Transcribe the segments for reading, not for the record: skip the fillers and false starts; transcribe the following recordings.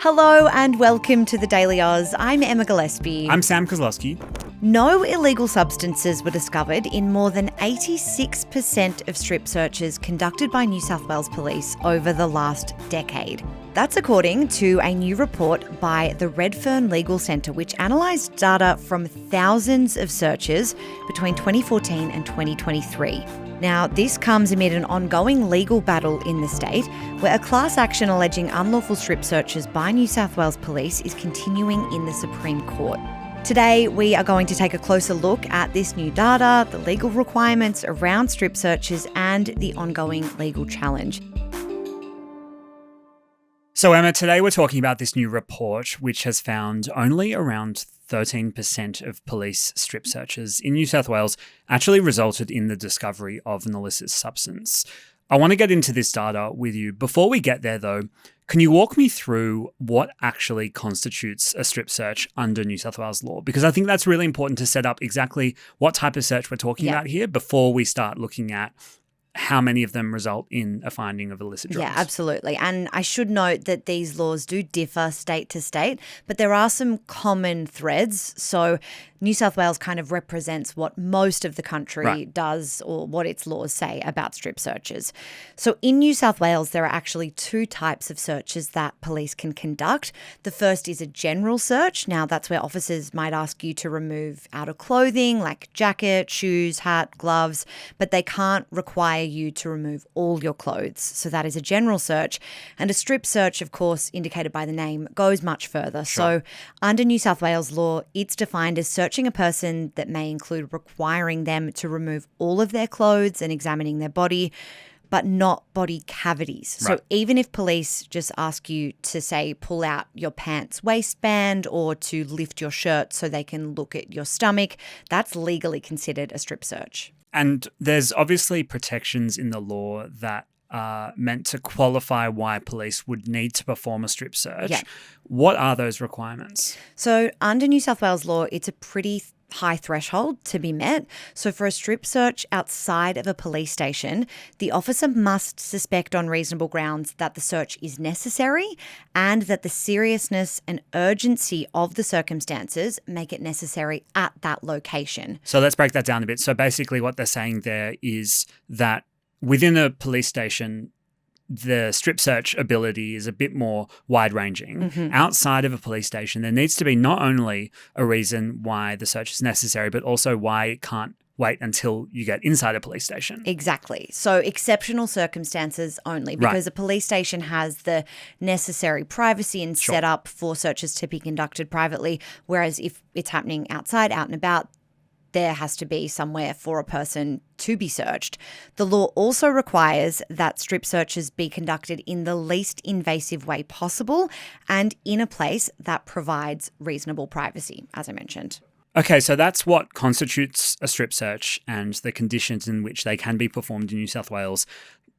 Hello and welcome to the Daily Aus. I'm Emma Gillespie. I'm Sam Koslowski. No illegal substances were discovered in more than 86% of strip searches conducted by New South Wales Police over the last decade. That's according to a new report by the Redfern Legal Centre, which analysed data from thousands of searches between 2014 and 2023. Now, this comes amid an ongoing legal battle in the state where a class action alleging unlawful strip searches by New South Wales Police is continuing in the Supreme Court. Today, we are going to take a closer look at this new data, the legal requirements around strip searches, and the ongoing legal challenge. So, Emma, today we're talking about this new report, which has found only around 13% of police strip searches in New South Wales actually resulted in the discovery of an illicit substance. I want to get into this data with you. Before we get there, though, can you walk me through what actually constitutes a strip search under New South Wales law? Because I think that's really important to set up exactly what type of search we're talking about here before we start looking at how many of them result in a finding of illicit drugs. Yeah, absolutely. And I should note that these laws do differ state to state, but there are some common threads. So New South Wales kind of represents what most of the country does, or what its laws say about strip searches. So in New South Wales, there are actually two types of searches that police can conduct. The first is a general search. Now, that's where officers might ask you to remove outer clothing like jacket, shoes, hat, gloves, but they can't require you to remove all your clothes. So that is a general search. And a strip search, of course, indicated by the name, goes much further. So under New South Wales law, it's defined as searching a person that may include requiring them to remove all of their clothes and examining their body, but not body cavities. So even if police just ask you to, say, pull out your pants waistband or to lift your shirt so they can look at your stomach, that's legally considered a strip search. And there's obviously protections in the law that are meant to qualify why police would need to perform a strip search. Yeah. What are those requirements? So under New South Wales law, it's a pretty high threshold to be met. So for a strip search outside of a police station, the officer must suspect on reasonable grounds that the search is necessary and that the seriousness and urgency of the circumstances make it necessary at that location. So let's break that down a bit. So basically what they're saying there is that within a police station, the strip search ability is a bit more wide-ranging. Outside of a police station, there needs to be not only a reason why the search is necessary, but also why it can't wait until you get inside a police station. Exactly. So exceptional circumstances only, because a police station has the necessary privacy and setup for searches to be conducted privately, whereas if it's happening outside, out and about, there has to be somewhere for a person to be searched. The law also requires that strip searches be conducted in the least invasive way possible and in a place that provides reasonable privacy, as I mentioned. Okay, so that's what constitutes a strip search and the conditions in which they can be performed in New South Wales.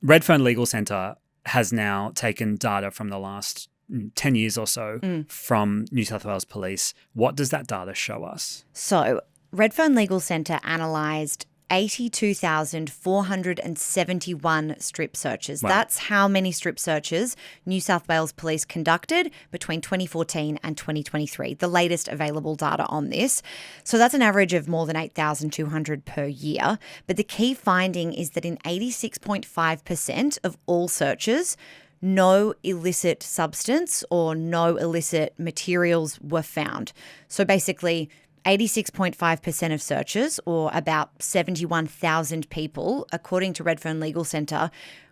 Redfern Legal Centre has now taken data from the last 10 years or so from New South Wales Police. What does that data show us? So Redfern Legal Centre analysed 82,471 strip searches. Wow. That's how many strip searches New South Wales Police conducted between 2014 and 2023, the latest available data on this. So that's an average of more than 8,200 per year. But the key finding is that in 86.5% of all searches, no illicit substance or no illicit materials were found. So basically, 86.5% of searches, or about 71,000 people, according to Redfern Legal Centre,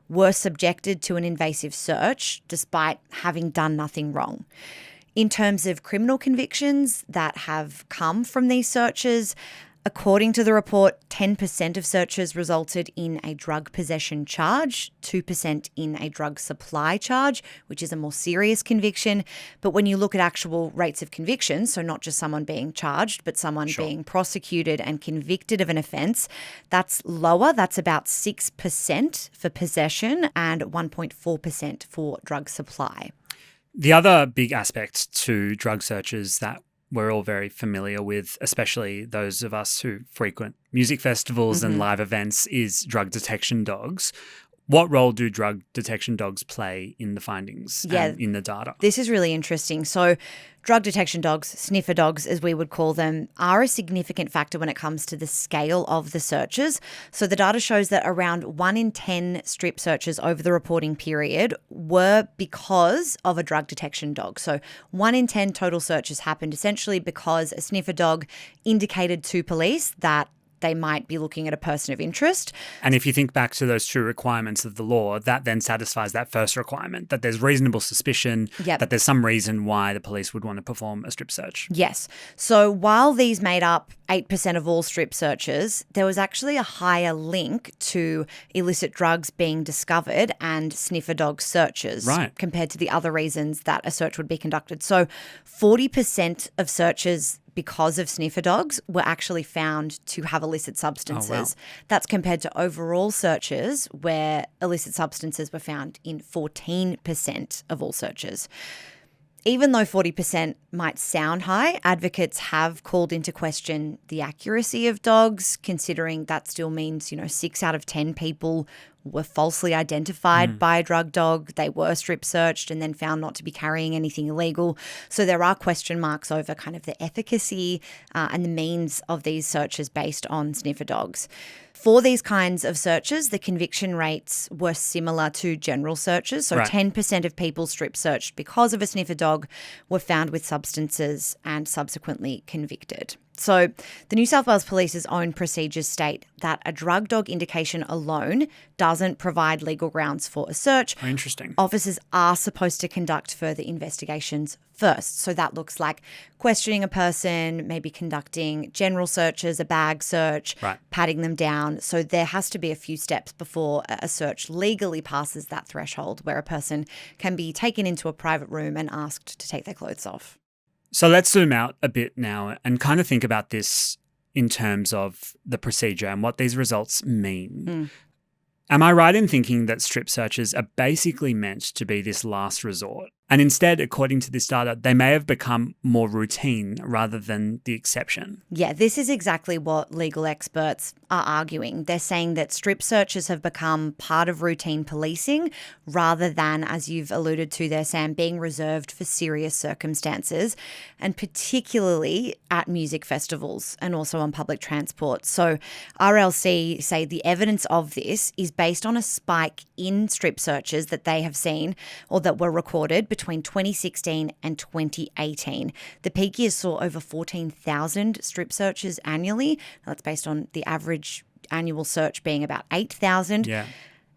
were subjected to an invasive search despite having done nothing wrong. In terms of criminal convictions that have come from these searches, according to the report, 10% of searches resulted in a drug possession charge, 2% in a drug supply charge, which is a more serious conviction. But when you look at actual rates of conviction, so not just someone being charged, but someone being prosecuted and convicted of an offence, that's lower. That's about 6% for possession and 1.4% for drug supply. The other big aspect to drug searches that we're all very familiar with, especially those of us who frequent music festivals and live events, is drug detection dogs. What role do drug detection dogs play in the findings and in the data? This is really interesting. So drug detection dogs, sniffer dogs as we would call them, are a significant factor when it comes to the scale of the searches. So the data shows that around 1 in 10 strip searches over the reporting period were because of a drug detection dog. So 1 in 10 total searches happened essentially because a sniffer dog indicated to police that they might be looking at a person of interest. And if you think back to those two requirements of the law, that then satisfies that first requirement, that there's reasonable suspicion, that there's some reason why the police would want to perform a strip search. Yes. So while these made up 8% of all strip searches, there was actually a higher link to illicit drugs being discovered and sniffer dog searches compared to the other reasons that a search would be conducted. So 40% of searches because of sniffer dogs were actually found to have illicit substances. Oh, wow. That's compared to overall searches where illicit substances were found in 14% of all searches. Even though 40% might sound high, advocates have called into question the accuracy of dogs, considering that still means, 6 out of 10 people were falsely identified by a drug dog. They were strip searched and then found not to be carrying anything illegal. So there are question marks over kind of the efficacy and the means of these searches based on sniffer dogs. For these kinds of searches, the conviction rates were similar to general searches. So 10% of people strip searched because of a sniffer dog were found with substances and subsequently convicted. So the New South Wales Police's own procedures state that a drug dog indication alone doesn't provide legal grounds for a search. Oh, interesting. Officers are supposed to conduct further investigations first. So that looks like questioning a person, maybe conducting general searches, a bag search, patting them down. So there has to be a few steps before a search legally passes that threshold where a person can be taken into a private room and asked to take their clothes off. So let's zoom out a bit now and kind of think about this in terms of the procedure and what these results mean. Am I right in thinking that strip searches are basically meant to be this last resort? And instead, according to this data, they may have become more routine rather than the exception. Yeah, this is exactly what legal experts are arguing. They're saying that strip searches have become part of routine policing rather than, as you've alluded to there, Sam, being reserved for serious circumstances, and particularly at music festivals and also on public transport. So RLC say the evidence of this is based on a spike in strip searches that they have seen or that were recorded between 2016 and 2018. The peak year saw over 14,000 strip searches annually. That's based on the average annual search being about 8,000. Yeah.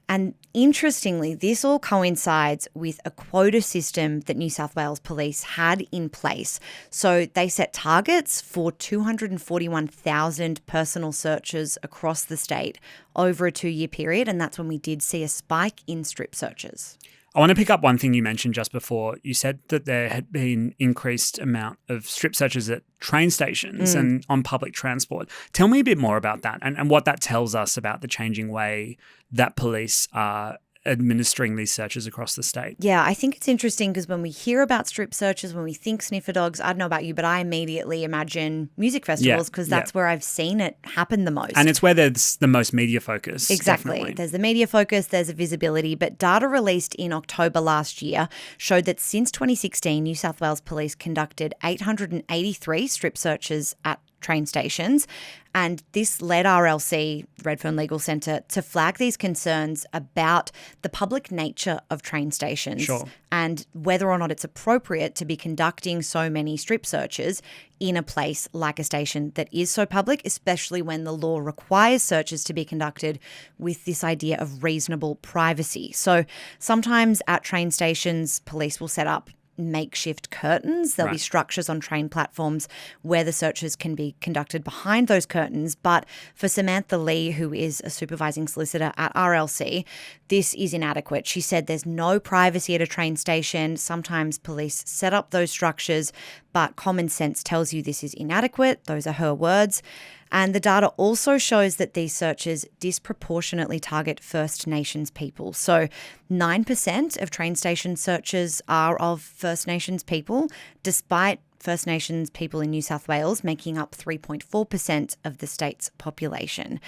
And interestingly, this all coincides with a quota system that New South Wales Police had in place. So they set targets for 241,000 personal searches across the state over a 2-year period, and that's when we did see a spike in strip searches. I want to pick up one thing you mentioned just before. You said that there had been increased amount of strip searches at train stations and on public transport. Tell me a bit more about that and what that tells us about the changing way that police are administering these searches across the state. Yeah, I think it's interesting because when we hear about strip searches, when we think sniffer dogs, I don't know about you, but I immediately imagine music festivals because that's where I've seen it happen the most. And it's where there's the most media focus. Exactly. Definitely. There's the media focus, there's a visibility, but data released in October last year showed that since 2016, New South Wales Police conducted 883 strip searches at train stations. And this led RLC, Redfern Legal Centre, to flag these concerns about the public nature of train stations and whether or not it's appropriate to be conducting so many strip searches in a place like a station that is so public, especially when the law requires searches to be conducted with this idea of reasonable privacy. So sometimes at train stations, police will set up makeshift curtains. There'll be structures on train platforms where the searches can be conducted behind those curtains. But for Samantha Lee, who is a supervising solicitor at RLC, this is inadequate. She said there's no privacy at a train station. Sometimes police set up those structures, but common sense tells you this is inadequate. Those are her words. And the data also shows that these searches disproportionately target First Nations people. So 9% of train station searches are of First Nations people, despite First Nations people in New South Wales making up 3.4% of the state's population.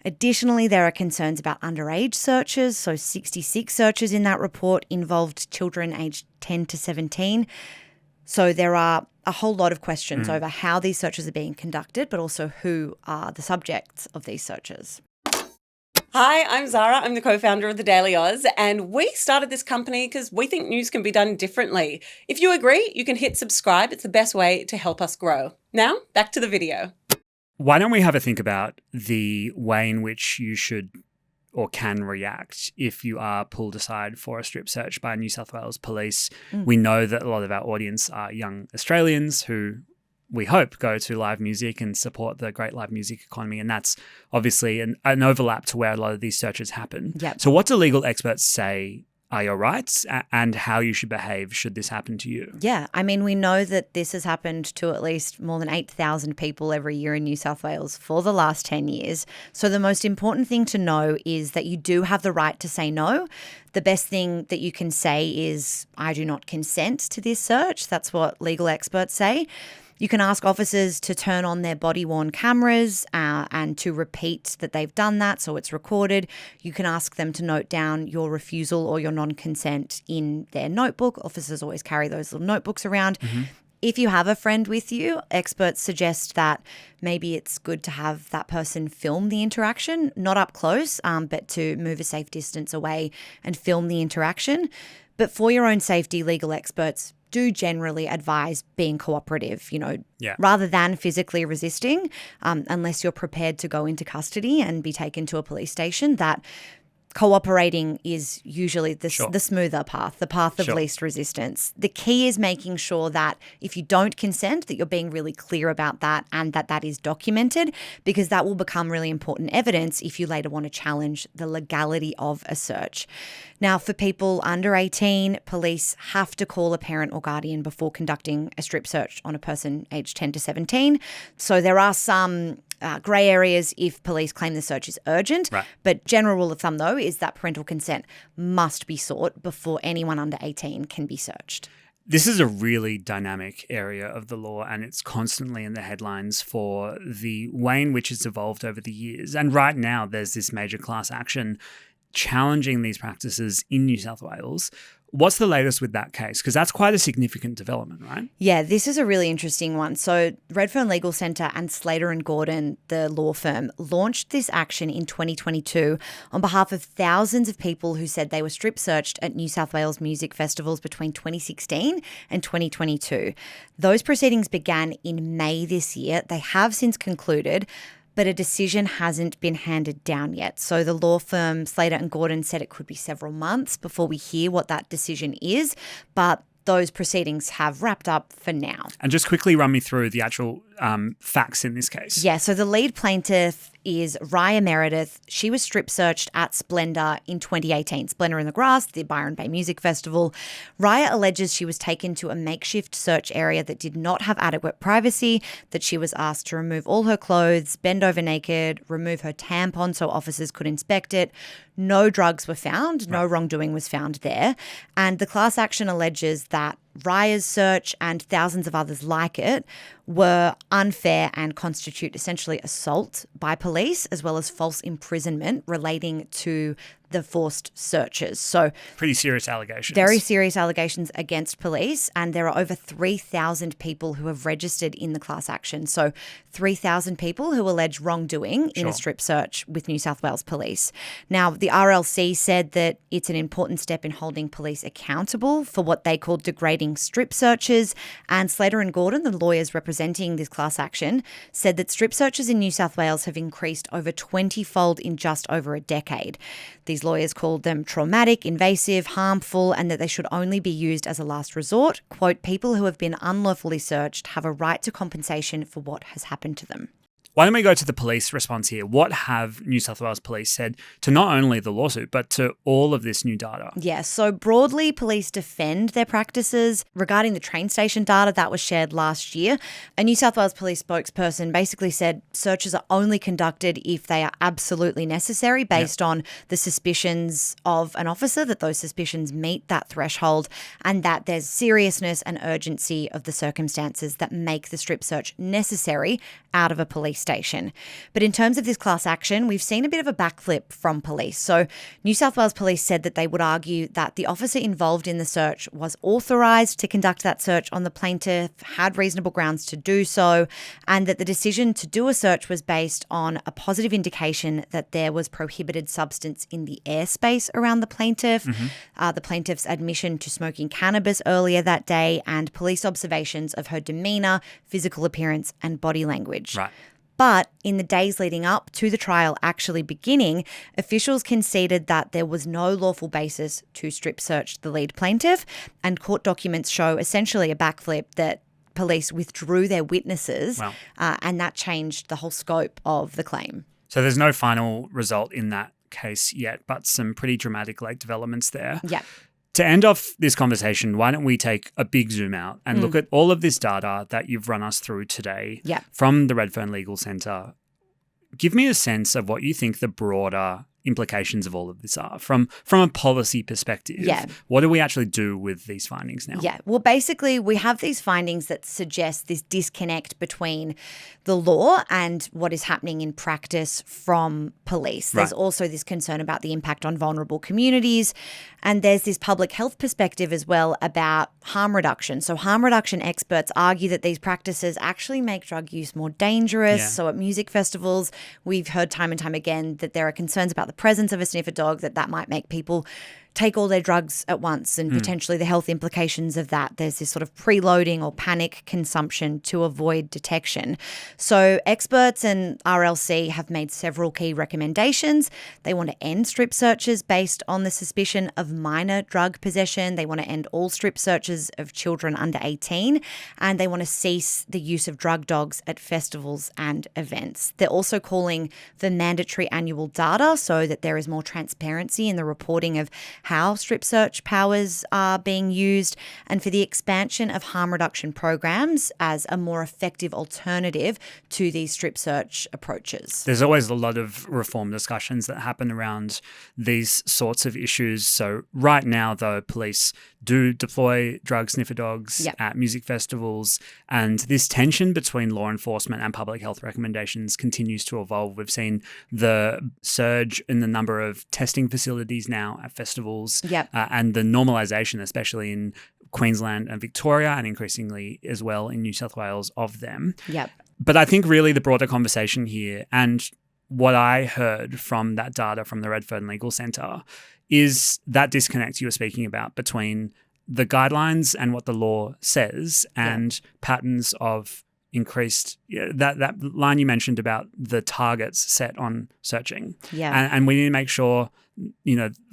Additionally, there are concerns about underage searches. So 66 searches in that report involved children aged 10 to 17. So there are a whole lot of questions over how these searches are being conducted, but also who are the subjects of these searches. Hi, I'm Zara. I'm the co-founder of the Daily Aus, and we started this company because we think news can be done differently. If you agree, you can hit subscribe. It's the best way to help us grow. Now, back to the video. Why don't we have a think about the way in which you should or can react if you are pulled aside for a strip search by New South Wales Police? We know that a lot of our audience are young Australians who we hope go to live music and support the great live music economy. And that's obviously an overlap to where a lot of these searches happen. Yep. So what do legal experts say are your rights and how you should behave should this happen to you? Yeah, I mean, we know that this has happened to at least more than 8,000 people every year in New South Wales for the last 10 years. So the most important thing to know is that you do have the right to say no. The best thing that you can say is, I do not consent to this search. That's what legal experts say. You can ask officers to turn on their body-worn cameras and to repeat that they've done that so it's recorded. You can ask them to note down your refusal or your non-consent in their notebook. Officers always carry those little notebooks around. If you have a friend with you, experts suggest that maybe it's good to have that person film the interaction, not up close, but to move a safe distance away and film the interaction. But for your own safety, legal experts do generally advise being cooperative, rather than physically resisting, unless you're prepared to go into custody and be taken to a police station. That cooperating is usually the smoother path, the path of least resistance. The key is making sure that if you don't consent, that you're being really clear about that and that is documented, because that will become really important evidence if you later want to challenge the legality of a search. Now, for people under 18, police have to call a parent or guardian before conducting a strip search on a person aged 10 to 17. So there are some grey areas if police claim the search is urgent. Right. But general rule of thumb, though, is that parental consent must be sought before anyone under 18 can be searched. This is a really dynamic area of the law, and it's constantly in the headlines for the way in which it's evolved over the years. And right now, there's this major class action challenging these practices in New South Wales. What's the latest with that case? Because that's quite a significant development, right? Yeah, this is a really interesting one. So Redfern Legal Centre and Slater and Gordon, the law firm, launched this action in 2022 on behalf of thousands of people who said they were strip searched at New South Wales music festivals between 2016 and 2022. Those proceedings began in May this year. They have since concluded, but a decision hasn't been handed down yet. So the law firm Slater and Gordon said it could be several months before we hear what that decision is, but those proceedings have wrapped up for now. And just quickly run me through the actual facts in this case. Yeah, so the lead plaintiff is Raya Meredith. She was strip searched at Splendour in 2018. Splendour in the Grass, the Byron Bay Music Festival. Raya alleges she was taken to a makeshift search area that did not have adequate privacy, that she was asked to remove all her clothes, bend over naked, remove her tampon so officers could inspect it. No drugs were found. No wrongdoing was found there. And the class action alleges that Raya's search and thousands of others like it were unfair and constitute essentially assault by police, as well as false imprisonment relating to the forced searches. So pretty serious allegations. Very serious allegations against police, and there are over 3,000 people who have registered in the class action. So 3,000 people who allege wrongdoing in a strip search with New South Wales Police. Now, the RLC said that it's an important step in holding police accountable for what they call degrading strip searches, and Slater and Gordon, the lawyers representing this class action, said that strip searches in New South Wales have increased over 20-fold in just over a decade. These lawyers called them traumatic, invasive, harmful, and that they should only be used as a last resort. Quote, people who have been unlawfully searched have a right to compensation for what has happened to them. Why don't we go to the police response here? What have New South Wales Police said to not only the lawsuit, but to all of this new data? Yeah, so broadly, police defend their practices regarding the train station data that was shared last year. A New South Wales Police spokesperson basically said searches are only conducted if they are absolutely necessary based on the suspicions of an officer, that those suspicions meet that threshold, and that there's seriousness and urgency of the circumstances that make the strip search necessary out of a police station. But in terms of this class action, we've seen a bit of a backflip from police. So New South Wales Police said that they would argue that the officer involved in the search was authorised to conduct that search on the plaintiff, had reasonable grounds to do so, and that the decision to do a search was based on a positive indication that there was prohibited substance in the airspace around the plaintiff, the plaintiff's admission to smoking cannabis earlier that day, and police observations of her demeanour, physical appearance and body language. Right. But in the days leading up to the trial actually beginning, officials conceded that there was no lawful basis to strip search the lead plaintiff, and court documents show essentially a backflip that police withdrew their witnesses. Wow. And that changed the whole scope of the claim. So there's no final result in that case yet, but some pretty dramatic late developments there. Yeah. To end off this conversation, why don't we take a big zoom out and look at all of this data that you've run us through today from the Redfern Legal Centre. Give me a sense of what you think the broader implications of all of this are from a policy perspective. Yeah. What do we actually do with these findings now? Yeah. Well, basically, we have these findings that suggest this disconnect between the law and what is happening in practice from police. There's also this concern about the impact on vulnerable communities. And there's this public health perspective as well about harm reduction. So harm reduction experts argue that these practices actually make drug use more dangerous. Yeah. So at music festivals, we've heard time and time again that there are concerns about the presence of a sniffer dog, that might make people take all their drugs at once and potentially the health implications of that. There's this sort of preloading or panic consumption to avoid detection. So experts and RLC have made several key recommendations. They want to end strip searches based on the suspicion of minor drug possession. They want to end all strip searches of children under 18, and they want to cease the use of drug dogs at festivals and events. They're also calling for mandatory annual data so that there is more transparency in the reporting of how strip search powers are being used, and for the expansion of harm reduction programs as a more effective alternative to these strip search approaches. There's always a lot of reform discussions that happen around these sorts of issues. So right now, though, police do deploy drug sniffer dogs at music festivals, and this tension between law enforcement and public health recommendations continues to evolve. We've seen the surge in the number of testing facilities now at festivals, and the normalisation, especially in Queensland and Victoria, and increasingly as well in New South Wales, of them. Yep. But I think really the broader conversation here, and what I heard from that data from the Redfern Legal Centre, is that disconnect you were speaking about between the guidelines and what the law says and patterns of increased, that line you mentioned about the targets set on searching. Yeah. And we need to make sure,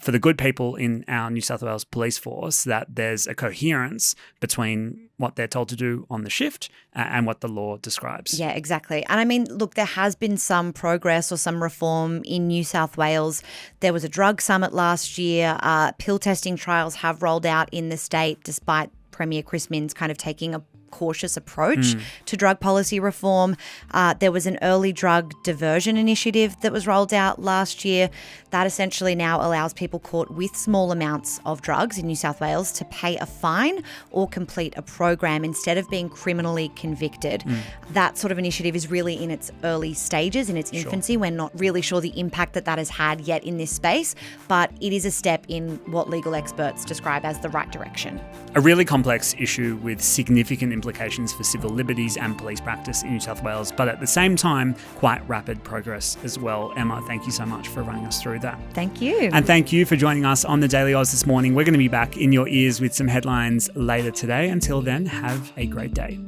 for the good people in our New South Wales police force, that there's a coherence between what they're told to do on the shift and what the law describes. Yeah, exactly. And I mean, look, there has been some progress or some reform in New South Wales. There was a drug summit last year. Pill testing trials have rolled out in the state, despite Premier Chris Minns kind of taking a cautious approach to drug policy reform. There was an early drug diversion initiative that was rolled out last year that essentially now allows people caught with small amounts of drugs in New South Wales to pay a fine or complete a program instead of being criminally convicted. That sort of initiative is really in its early stages, in its infancy. We're not really sure the impact that has had yet in this space, but it is a step in what legal experts describe as the right direction. A really complex issue with significant implications for civil liberties and police practice in New South Wales, but at the same time, quite rapid progress as well. Emma, thank you so much for running us through that. Thank you. And thank you for joining us on the Daily Aus this morning. We're going to be back in your ears with some headlines later today. Until then, have a great day.